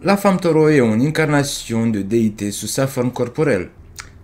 La femme taureau est une incarnation de déité sous sa forme corporelle.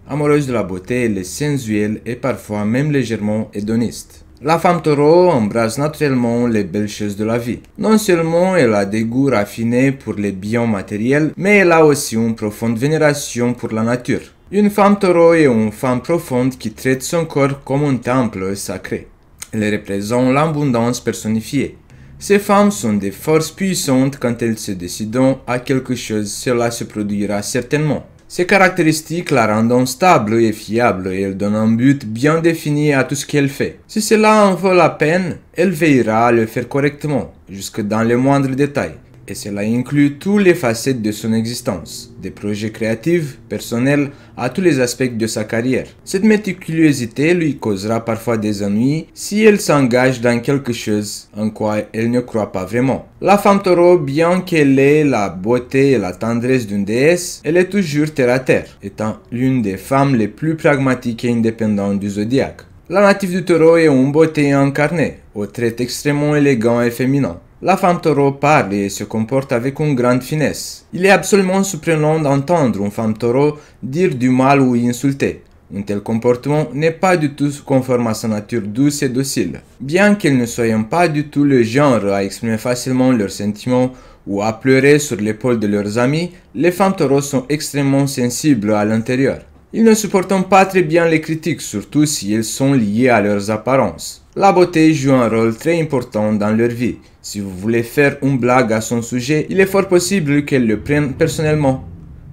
Amoureuse de la beauté, elle est sensuelle et parfois même légèrement hédoniste. La femme taureau embrasse naturellement les belles choses de la vie. Non seulement elle a des goûts raffinés pour les biens matériels, mais elle a aussi une profonde vénération pour la nature. Une femme taureau est une femme profonde qui traite son corps comme un temple sacré. Elle représente l'abondance personnifiée. Ces femmes sont des forces puissantes quand elles se décident à quelque chose, cela se produira certainement. Ces caractéristiques la rendent stable et fiable et elle donne un but bien défini à tout ce qu'elle fait. Si cela en vaut la peine, elle veillera à le faire correctement, jusque dans les moindres détails. Et cela inclut toutes les facettes de son existence, des projets créatifs, personnels, à tous les aspects de sa carrière. Cette méticulosité lui causera parfois des ennuis si elle s'engage dans quelque chose en quoi elle ne croit pas vraiment. La femme taureau, bien qu'elle ait la beauté et la tendresse d'une déesse, elle est toujours terre à terre, étant l'une des femmes les plus pragmatiques et indépendantes du zodiaque. La native du taureau est une beauté incarnée, aux traits extrêmement élégants et féminins. La femme taureau parle et se comporte avec une grande finesse. Il est absolument surprenant d'entendre une femme taureau dire du mal ou insulter. Un tel comportement n'est pas du tout conforme à sa nature douce et docile. Bien qu'elles ne soient pas du tout le genre à exprimer facilement leurs sentiments ou à pleurer sur l'épaule de leurs amis, les femmes taureaux sont extrêmement sensibles à l'intérieur. Ils ne supportent pas très bien les critiques, surtout si elles sont liées à leurs apparences. La beauté joue un rôle très important dans leur vie. Si vous voulez faire une blague à son sujet, il est fort possible qu'elle le prenne personnellement.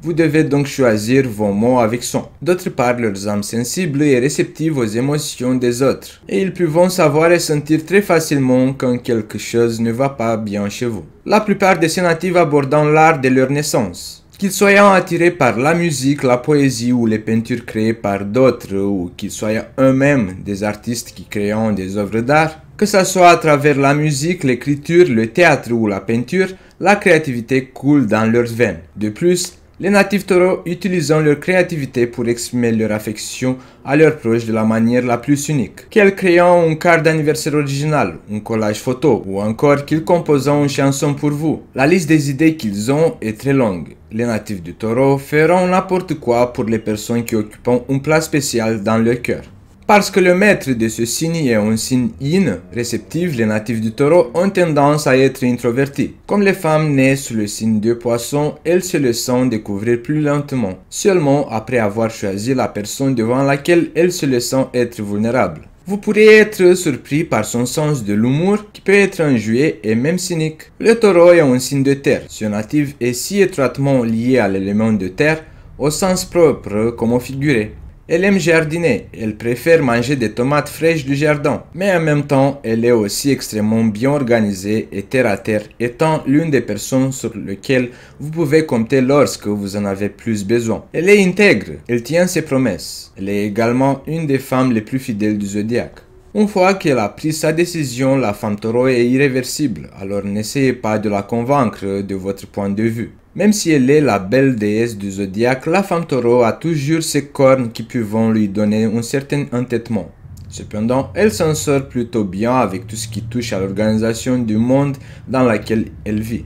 Vous devez donc choisir vos mots avec soin. D'autre part, leurs âmes sensibles et réceptives aux émotions des autres. Et ils peuvent savoir et sentir très facilement quand quelque chose ne va pas bien chez vous. La plupart de ces natifs abordent l'art de leur naissance. Qu'ils soient attirés par la musique, la poésie ou les peintures créées par d'autres, ou qu'ils soient eux-mêmes des artistes qui créent des œuvres d'art, que ce soit à travers la musique, l'écriture, le théâtre ou la peinture, la créativité coule dans leurs veines. De plus, les natifs taureaux utilisent leur créativité pour exprimer leur affection à leurs proches de la manière la plus unique. Qu'ils créent une carte d'anniversaire originale, un collage photo, ou encore qu'ils composent une chanson pour vous. La liste des idées qu'ils ont est très longue. Les natifs du taureau feront n'importe quoi pour les personnes qui occupent une place spéciale dans leur cœur. Parce que le maître de ce signe est un signe yin, réceptif, les natifs du taureau ont tendance à être introvertis. Comme les femmes nées sous le signe de poisson, elles se laissent découvrir plus lentement, seulement après avoir choisi la personne devant laquelle elles se laissent être vulnérables. Vous pourrez être surpris par son sens de l'humour qui peut être enjoué et même cynique. Le taureau est un signe de terre. Ce natif est si étroitement lié à l'élément de terre, au sens propre comme au figuré. Elle aime jardiner, elle préfère manger des tomates fraîches du jardin, mais en même temps, elle est aussi extrêmement bien organisée et terre à terre, étant l'une des personnes sur lesquelles vous pouvez compter lorsque vous en avez plus besoin. Elle est intègre, elle tient ses promesses. Elle est également une des femmes les plus fidèles du zodiaque. Une fois qu'elle a pris sa décision, la femme taureau est irréversible, alors n'essayez pas de la convaincre de votre point de vue. Même si elle est la belle déesse du zodiaque, la femme taureau a toujours ses cornes qui peuvent lui donner un certain entêtement. Cependant, elle s'en sort plutôt bien avec tout ce qui touche à l'organisation du monde dans lequel elle vit.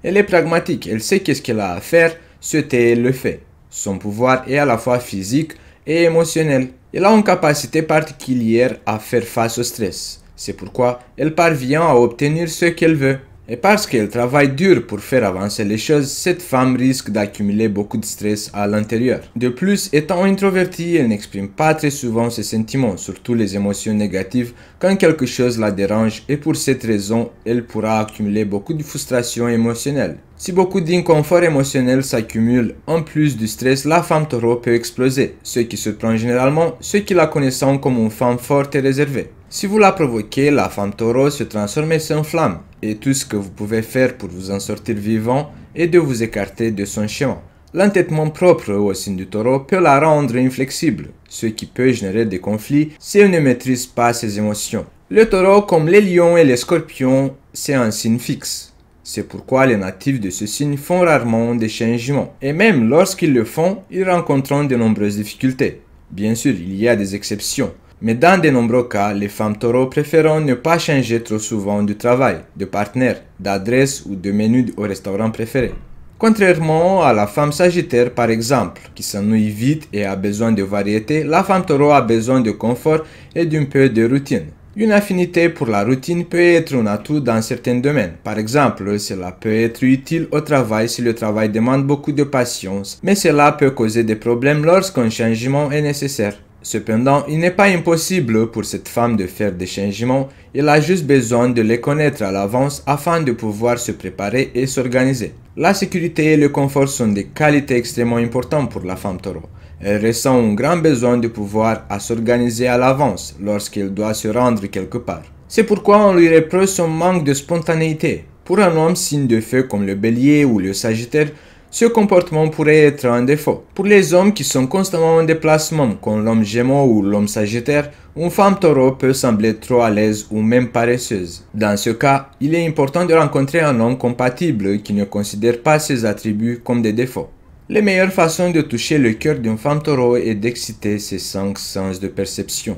Elle est pragmatique, elle sait qu'est-ce qu'elle a à faire, ce qu'elle le fait. Son pouvoir est à la fois physique et émotionnel. Elle a une capacité particulière à faire face au stress. C'est pourquoi elle parvient à obtenir ce qu'elle veut. Et parce qu'elle travaille dur pour faire avancer les choses, cette femme risque d'accumuler beaucoup de stress à l'intérieur. De plus, étant introvertie, elle n'exprime pas très souvent ses sentiments, surtout les émotions négatives, quand quelque chose la dérange et pour cette raison, elle pourra accumuler beaucoup de frustration émotionnelle. Si beaucoup d'inconfort émotionnel s'accumulent en plus du stress, la femme taureau peut exploser, ce qui surprend généralement ceux qui la connaissent comme une femme forte et réservée. Si vous la provoquez, la femme taureau se transforme et s'enflamme, et tout ce que vous pouvez faire pour vous en sortir vivant est de vous écarter de son chemin. L'entêtement propre au signe du taureau peut la rendre inflexible, ce qui peut générer des conflits si elle ne maîtrise pas ses émotions. Le taureau, comme les lions et les scorpions, c'est un signe fixe. C'est pourquoi les natifs de ce signe font rarement des changements. Et même lorsqu'ils le font, ils rencontrent de nombreuses difficultés. Bien sûr, il y a des exceptions. Mais dans de nombreux cas, les femmes taureaux préfèrent ne pas changer trop souvent de travail, de partenaire, d'adresse ou de menu au restaurant préféré. Contrairement à la femme Sagittaire par exemple, qui s'ennuie vite et a besoin de variété, la femme Taureau a besoin de confort et d'un peu de routine. Une affinité pour la routine peut être un atout dans certains domaines. Par exemple, cela peut être utile au travail si le travail demande beaucoup de patience, mais cela peut causer des problèmes lorsqu'un changement est nécessaire. Cependant, il n'est pas impossible pour cette femme de faire des changements, elle a juste besoin de les connaître à l'avance afin de pouvoir se préparer et s'organiser. La sécurité et le confort sont des qualités extrêmement importantes pour la femme Taureau. Elle ressent un grand besoin de pouvoir à s'organiser à l'avance lorsqu'elle doit se rendre quelque part. C'est pourquoi on lui reproche son manque de spontanéité. Pour un homme signe de feu comme le bélier ou le sagittaire, ce comportement pourrait être un défaut. Pour les hommes qui sont constamment en déplacement, comme l'homme gémeaux ou l'homme sagittaire, une femme taureau peut sembler trop à l'aise ou même paresseuse. Dans ce cas, il est important de rencontrer un homme compatible qui ne considère pas ses attributs comme des défauts. Les meilleures façons de toucher le cœur d'une femme taureau est d'exciter ses 5 sens de perception.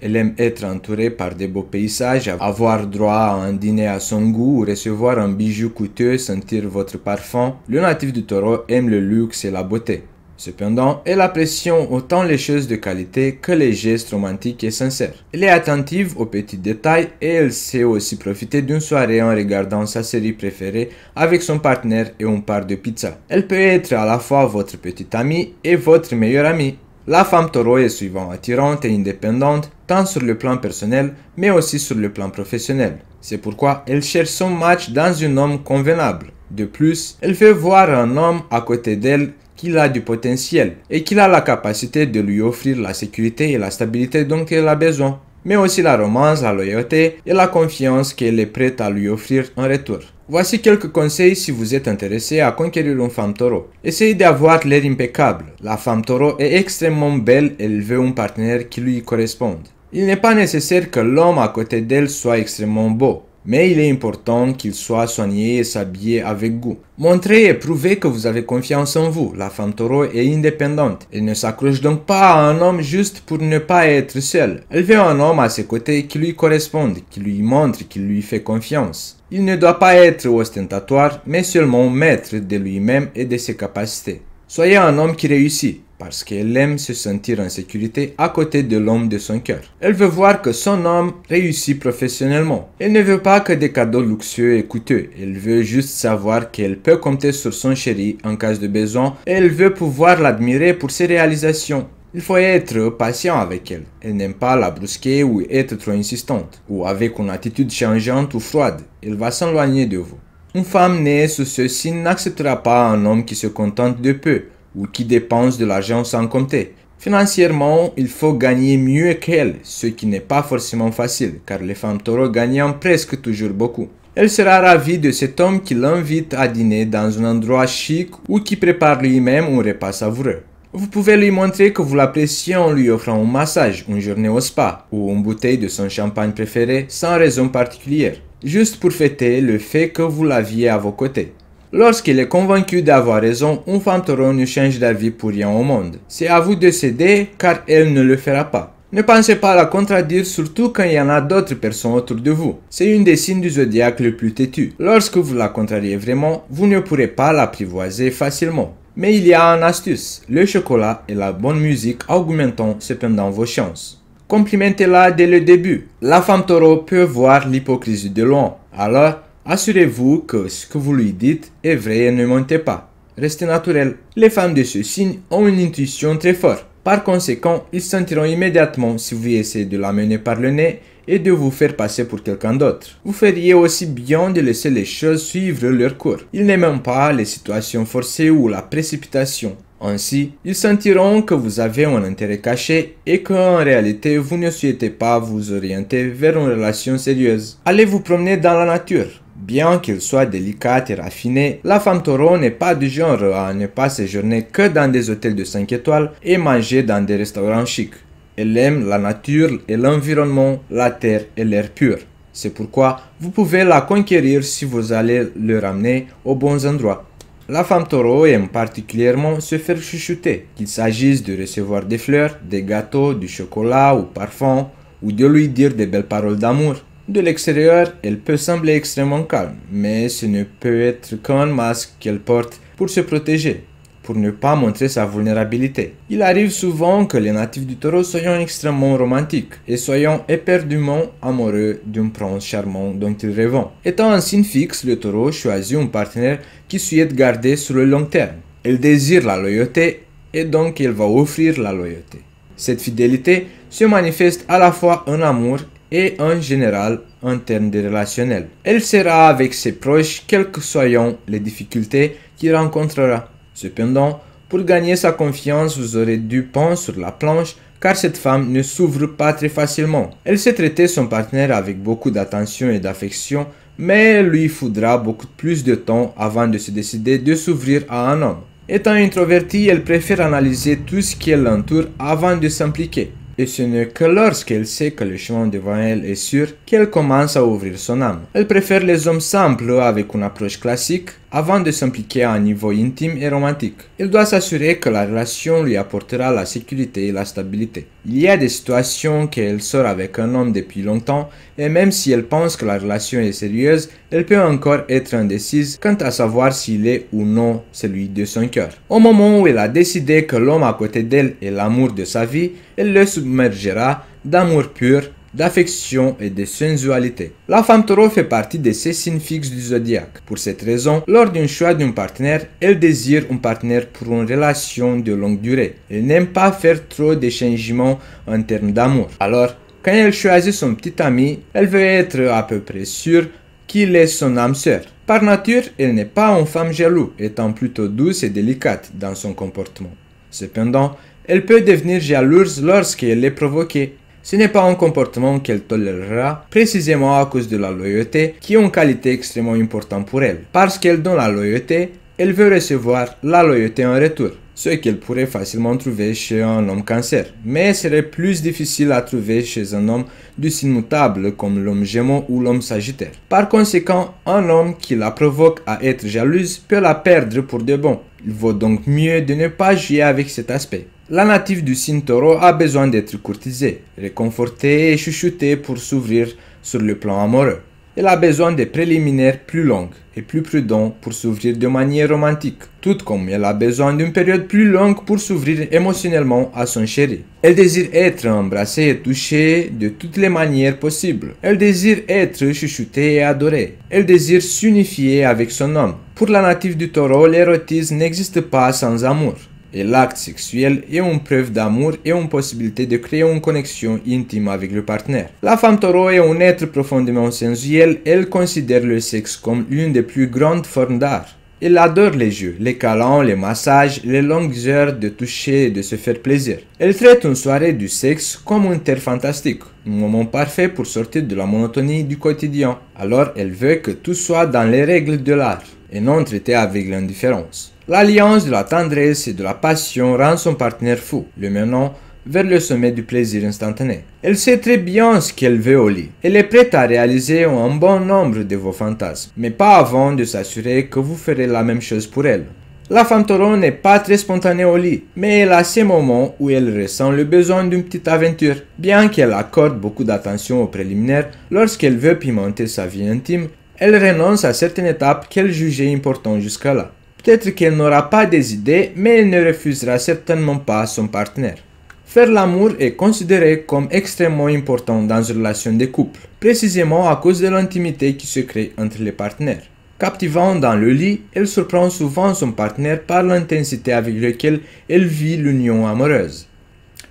Elle aime être entourée par de beaux paysages, avoir droit à un dîner à son goût ou recevoir un bijou coûteux, sentir votre parfum. Le natif du taureau aime le luxe et la beauté. Cependant, elle apprécie autant les choses de qualité que les gestes romantiques et sincères. Elle est attentive aux petits détails et elle sait aussi profiter d'une soirée en regardant sa série préférée avec son partenaire et une part de pizza. Elle peut être à la fois votre petite amie et votre meilleure amie. La femme taureau est souvent attirante et indépendante, tant sur le plan personnel, mais aussi sur le plan professionnel. C'est pourquoi elle cherche son match dans un homme convenable. De plus, elle veut voir un homme à côté d'elle qu'il a du potentiel et qu'il a la capacité de lui offrir la sécurité et la stabilité dont elle a besoin, mais aussi la romance, la loyauté et la confiance qu'elle est prête à lui offrir en retour. Voici quelques conseils si vous êtes intéressé à conquérir une femme taureau. Essayez d'avoir l'air impeccable. La femme taureau est extrêmement belle et elle veut un partenaire qui lui corresponde. Il n'est pas nécessaire que l'homme à côté d'elle soit extrêmement beau, mais il est important qu'il soit soigné et s'habiller avec goût. Montrez et prouvez que vous avez confiance en vous. La femme taureau est indépendante. Elle ne s'accroche donc pas à un homme juste pour ne pas être seule. Elle veut un homme à ses côtés qui lui corresponde, qui lui montre, qui lui fait confiance. Il ne doit pas être ostentatoire, mais seulement maître de lui-même et de ses capacités. Soyez un homme qui réussit, parce qu'elle aime se sentir en sécurité à côté de l'homme de son cœur. Elle veut voir que son homme réussit professionnellement. Elle ne veut pas que des cadeaux luxueux et coûteux. Elle veut juste savoir qu'elle peut compter sur son chéri en cas de besoin et elle veut pouvoir l'admirer pour ses réalisations. Il faut être patient avec elle. Elle n'aime pas la brusquer ou être trop insistante, ou avec une attitude changeante ou froide. Elle va s'éloigner de vous. Une femme née sous ce signe n'acceptera pas un homme qui se contente de peu, ou qui dépense de l'argent sans compter. Financièrement, il faut gagner mieux qu'elle, ce qui n'est pas forcément facile, car les femmes taureaux gagnent presque toujours beaucoup. Elle sera ravie de cet homme qui l'invite à dîner dans un endroit chic ou qui prépare lui-même un repas savoureux. Vous pouvez lui montrer que vous l'appréciez en lui offrant un massage, une journée au spa ou une bouteille de son champagne préféré sans raison particulière, juste pour fêter le fait que vous l'aviez à vos côtés. Lorsqu'elle est convaincue d'avoir raison, une femme taureau ne change d'avis pour rien au monde. C'est à vous de céder car elle ne le fera pas. Ne pensez pas à la contredire, surtout quand il y en a d'autres personnes autour de vous. C'est une des signes du zodiaque le plus têtu. Lorsque vous la contrariez vraiment, vous ne pourrez pas l'apprivoiser facilement. Mais il y a une astuce, le chocolat et la bonne musique augmentant cependant vos chances. Complimentez-la dès le début. La femme taureau peut voir l'hypocrisie de loin. Alors, assurez-vous que ce que vous lui dites est vrai et ne mentez pas. Restez naturel. Les femmes de ce signe ont une intuition très forte. Par conséquent, ils sentiront immédiatement si vous essayez de la mener par le nez et de vous faire passer pour quelqu'un d'autre. Vous feriez aussi bien de laisser les choses suivre leur cours. Ils n'aiment pas les situations forcées ou la précipitation. Ainsi, ils sentiront que vous avez un intérêt caché et qu'en réalité, vous ne souhaitez pas vous orienter vers une relation sérieuse. Allez vous promener dans la nature. Bien qu'elle soit délicate et raffinée, la femme taureau n'est pas du genre à ne pas séjourner que dans des hôtels de 5 étoiles et manger dans des restaurants chics. Elle aime la nature et l'environnement, la terre et l'air pur. C'est pourquoi vous pouvez la conquérir si vous allez le ramener aux bons endroits. La femme taureau aime particulièrement se faire chuchoter, qu'il s'agisse de recevoir des fleurs, des gâteaux, du chocolat ou parfum, ou de lui dire des belles paroles d'amour. De l'extérieur, elle peut sembler extrêmement calme, mais ce ne peut être qu'un masque qu'elle porte pour se protéger, pour ne pas montrer sa vulnérabilité. Il arrive souvent que les natifs du taureau soient extrêmement romantiques et soient éperdument amoureux d'un prince charmant dont ils rêvent. Étant un signe fixe, le taureau choisit un partenaire qui souhaite garder sur le long terme. Il désire la loyauté et donc il va offrir la loyauté. Cette fidélité se manifeste à la fois en amour et en général en termes de relationnel. Elle sera avec ses proches quelles que soient les difficultés qu'il rencontrera. Cependant, pour gagner sa confiance, vous aurez du pain sur la planche car cette femme ne s'ouvre pas très facilement. Elle sait traiter son partenaire avec beaucoup d'attention et d'affection, mais il lui faudra beaucoup plus de temps avant de se décider de s'ouvrir à un homme. Étant introvertie, elle préfère analyser tout ce qui l'entoure avant de s'impliquer. Et ce n'est que lorsqu'elle sait que le chemin devant elle est sûr qu'elle commence à ouvrir son âme. Elle préfère les hommes simples avec une approche classique avant de s'impliquer à un niveau intime et romantique. Elle doit s'assurer que la relation lui apportera la sécurité et la stabilité. Il y a des situations qu'elle sort avec un homme depuis longtemps et même si elle pense que la relation est sérieuse, elle peut encore être indécise quant à savoir s'il est ou non celui de son cœur. Au moment où elle a décidé que l'homme à côté d'elle est l'amour de sa vie, elle le submergera d'amour pur, d'affection et de sensualité. La femme taureau fait partie de ces signes fixes du zodiaque. Pour cette raison, lors d'un choix d'un partenaire, elle désire un partenaire pour une relation de longue durée. Elle n'aime pas faire trop de changements en termes d'amour. Alors, quand elle choisit son petit ami, elle veut être à peu près sûre qu'il est son âme sœur. Par nature, elle n'est pas une femme jalouse, étant plutôt douce et délicate dans son comportement. Cependant, elle peut devenir jalouse lorsqu'elle est provoquée. Ce n'est pas un comportement qu'elle tolérera, précisément à cause de la loyauté, qui est une qualité extrêmement importante pour elle. Parce qu'elle donne la loyauté, elle veut recevoir la loyauté en retour, ce qu'elle pourrait facilement trouver chez un homme cancer, mais serait plus difficile à trouver chez un homme du signe mutable comme l'homme gémeaux ou l'homme sagittaire. Par conséquent, un homme qui la provoque à être jalouse peut la perdre pour de bon. Il vaut donc mieux de ne pas jouer avec cet aspect. La native du signe taureau a besoin d'être courtisée, réconfortée et chouchoutée pour s'ouvrir sur le plan amoureux. Elle a besoin de préliminaires plus longues et plus prudents pour s'ouvrir de manière romantique, tout comme elle a besoin d'une période plus longue pour s'ouvrir émotionnellement à son chéri. Elle désire être embrassée et touchée de toutes les manières possibles. Elle désire être chouchoutée et adorée. Elle désire s'unifier avec son homme. Pour la native du taureau, l'érotisme n'existe pas sans amour. Et l'acte sexuel est une preuve d'amour et une possibilité de créer une connexion intime avec le partenaire. La femme taureau est un être profondément sensuel. Elle considère le sexe comme l'une des plus grandes formes d'art. Elle adore les jeux, les câlins, les massages, les longues heures de toucher et de se faire plaisir. Elle traite une soirée du sexe comme une terre fantastique, un moment parfait pour sortir de la monotonie du quotidien. Alors elle veut que tout soit dans les règles de l'art et non traité avec l'indifférence. L'alliance de la tendresse et de la passion rend son partenaire fou, le menant vers le sommet du plaisir instantané. Elle sait très bien ce qu'elle veut au lit. Elle est prête à réaliser un bon nombre de vos fantasmes, mais pas avant de s'assurer que vous ferez la même chose pour elle. La femme taureau n'est pas très spontanée au lit, mais elle a ces moments où elle ressent le besoin d'une petite aventure. Bien qu'elle accorde beaucoup d'attention aux préliminaires, lorsqu'elle veut pimenter sa vie intime, elle renonce à certaines étapes qu'elle jugeait importantes jusqu'à-là. Peut-être qu'elle n'aura pas des idées, mais elle ne refusera certainement pas son partenaire. Faire l'amour est considéré comme extrêmement important dans une relation de couple, précisément à cause de l'intimité qui se crée entre les partenaires. Captivant dans le lit, elle surprend souvent son partenaire par l'intensité avec laquelle elle vit l'union amoureuse.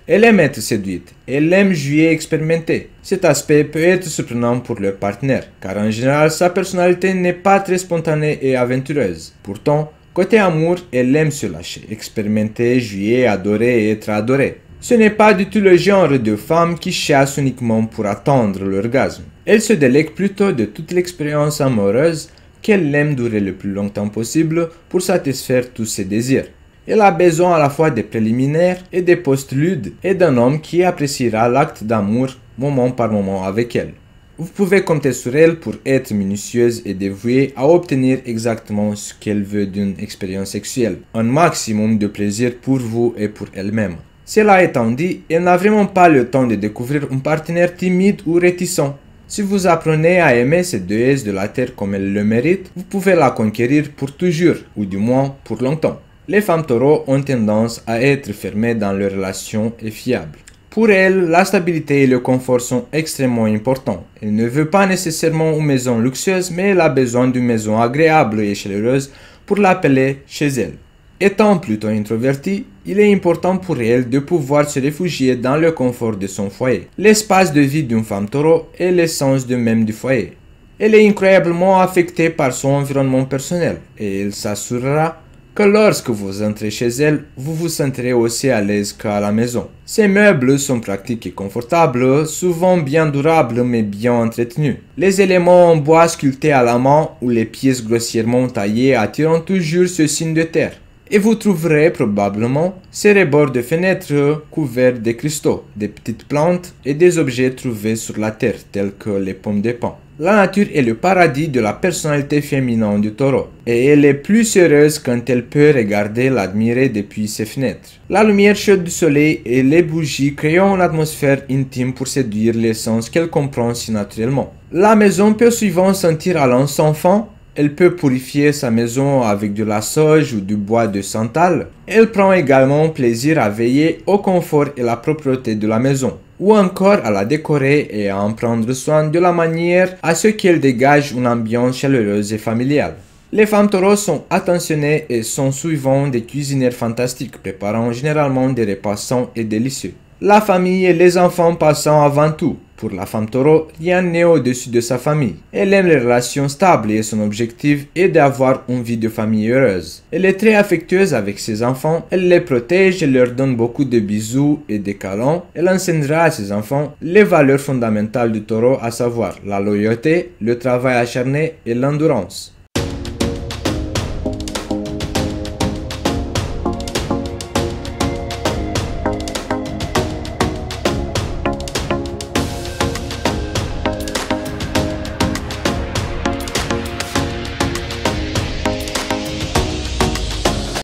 Elle aime être séduite, elle aime jouer et expérimenter. Cet aspect peut être surprenant pour leur partenaire, car en général sa personnalité n'est pas très spontanée et aventureuse. Pourtant, côté amour, elle aime se lâcher, expérimenter, jouer, adorer et être adorée. Ce n'est pas du tout le genre de femme qui chasse uniquement pour atteindre l'orgasme. Elle se délègue plutôt de toute l'expérience amoureuse qu'elle aime durer le plus longtemps possible pour satisfaire tous ses désirs. Elle a besoin à la fois des préliminaires et des postludes et d'un homme qui appréciera l'acte d'amour moment par moment avec elle. Vous pouvez compter sur elle pour être minutieuse et dévouée à obtenir exactement ce qu'elle veut d'une expérience sexuelle, un maximum de plaisir pour vous et pour elle-même. Cela étant dit, elle n'a vraiment pas le temps de découvrir un partenaire timide ou réticent. Si vous apprenez à aimer cette déesse de la terre comme elle le mérite, vous pouvez la conquérir pour toujours, ou du moins pour longtemps. Les femmes taureaux ont tendance à être fermées dans leurs relations et fiables. Pour elle, la stabilité et le confort sont extrêmement importants. Elle ne veut pas nécessairement une maison luxueuse, mais elle a besoin d'une maison agréable et chaleureuse pour l'appeler chez elle. Étant plutôt introvertie, il est important pour elle de pouvoir se réfugier dans le confort de son foyer. L'espace de vie d'une femme taureau est l'essence de même du foyer. Elle est incroyablement affectée par son environnement personnel et elle s'assurera que lorsque vous entrez chez elle, vous vous sentirez aussi à l'aise qu'à la maison. Ces meubles sont pratiques et confortables, souvent bien durables mais bien entretenus. Les éléments en bois sculptés à la main ou les pièces grossièrement taillées attirent toujours ce signe de terre. Et vous trouverez probablement ces rebords de fenêtres couverts de cristaux, des petites plantes et des objets trouvés sur la terre tels que les pommes de pin. La nature est le paradis de la personnalité féminine du taureau, et elle est plus heureuse quand elle peut regarder l'admirer depuis ses fenêtres. La lumière chaude du soleil et les bougies créent une atmosphère intime pour séduire les sens qu'elle comprend si naturellement. La maison peut souvent sentir à l'enfant. Elle peut purifier sa maison avec de la sauge ou du bois de santal. Elle prend également plaisir à veiller au confort et la propreté de la maison, ou encore à la décorer et à en prendre soin de la manière à ce qu'elle dégage une ambiance chaleureuse et familiale. Les femmes taureaux sont attentionnées et sont souvent des cuisinières fantastiques, préparant généralement des repas sains et délicieux. La famille et les enfants passant avant tout. Pour la femme taureau, rien n'est au-dessus de sa famille. Elle aime les relations stables et son objectif est d'avoir une vie de famille heureuse. Elle est très affectueuse avec ses enfants, elle les protège et leur donne beaucoup de bisous et de câlins. Elle enseignera à ses enfants les valeurs fondamentales du taureau, à savoir la loyauté, le travail acharné et l'endurance.